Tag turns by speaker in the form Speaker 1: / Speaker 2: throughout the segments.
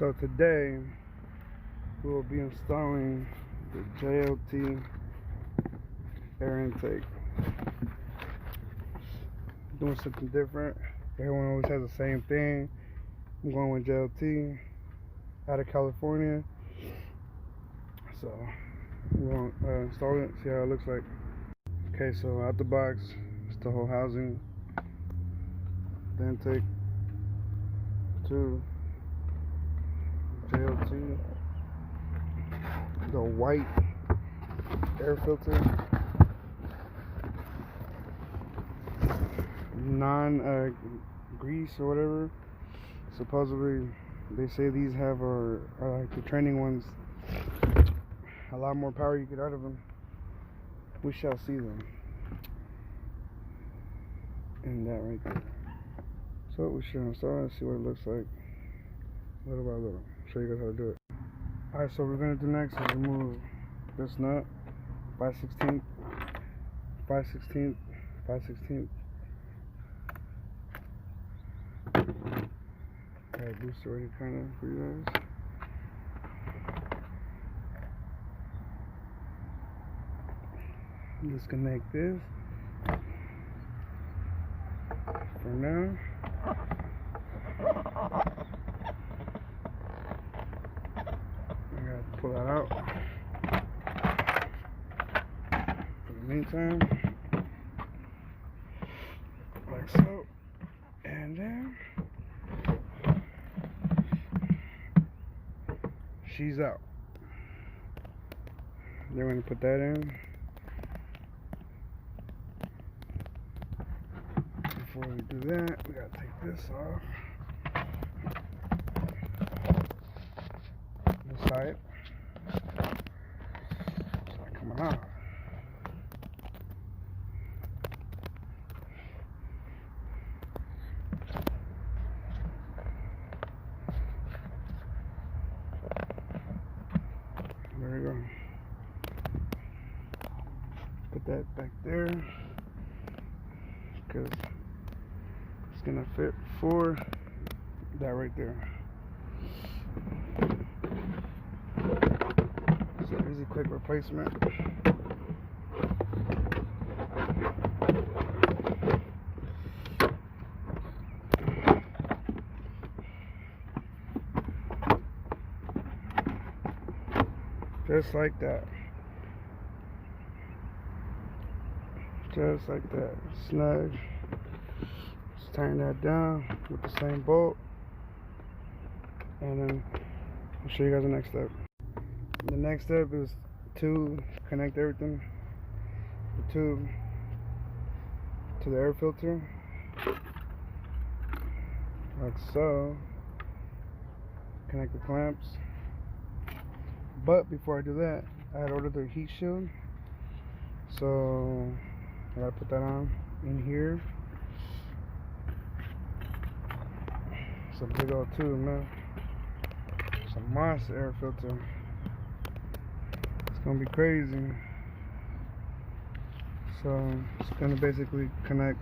Speaker 1: So today we will be installing the JLT air intake. Doing something different. Everyone always has the same thing. I'm going with JLT out of California. So we're gonna install it, see how it looks like. Okay, so out the box, it's the whole housing. The intake to JLT. The white air filter. Non-grease or whatever. Supposedly, they say these have are like the training ones. A lot more power you get out of them. We shall see them. And that right there. So we should install it and see what it looks like. Little by little. Show you guys how to do it. Alright, so what we're gonna do next is remove this nut. 5/16. 5/16. 5/16. Got a booster ready kinda for you guys. Disconnect this for now. I gotta pull that out for the meantime, like so, and then she's out. Then we're gonna put that in. Before we do that, we gotta take this off. This side. It's not coming out. There we go. Put that back there, because it's gonna fit for that right there. So easy, quick replacement. Just like that. Just like that. Snug. Just tighten that down with the same bolt. And then I'll show you guys the next step. The next step is to connect everything. The tube to the air filter. Like so. Connect the clamps. But before I do that, I had ordered the heat shield. So I gotta put that on in here. It's a big old tube, man. It's a monster air filter. It's gonna be crazy. So it's gonna basically connect,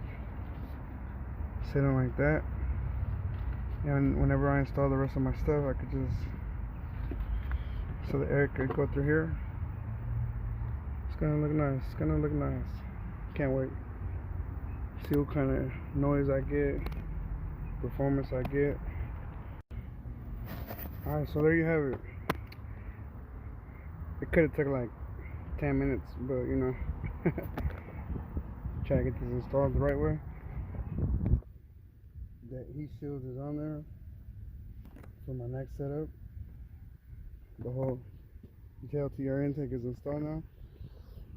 Speaker 1: sitting like that. And whenever I install the rest of my stuff, I could just, so the air could go through here. It's gonna look nice. It's gonna look nice. Can't wait. See what kind of noise I get, performance I get. Alright, so there you have it. It could have taken like 10 minutes, but you know, try to get this installed the right way. The heat shield is on there for my next setup. The whole JLT air intake is installed now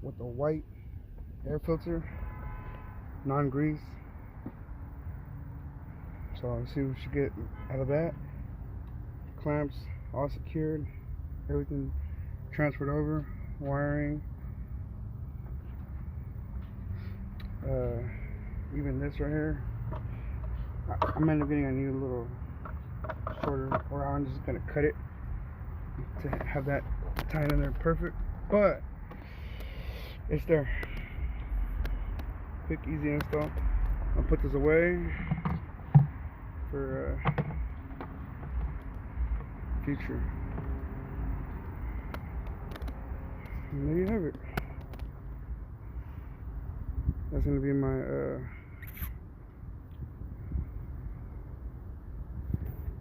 Speaker 1: with the white air filter, non-grease. So let's see what you get out of that. Clamps all secured, everything transferred over, wiring, even this right here. I'm ended up getting a new little shorter, or I'm just gonna cut it to have that tied in there perfect, but it's there. Quick, easy install. I'll put this away for future. And there you have it. That's gonna be my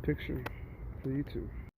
Speaker 1: picture for YouTube.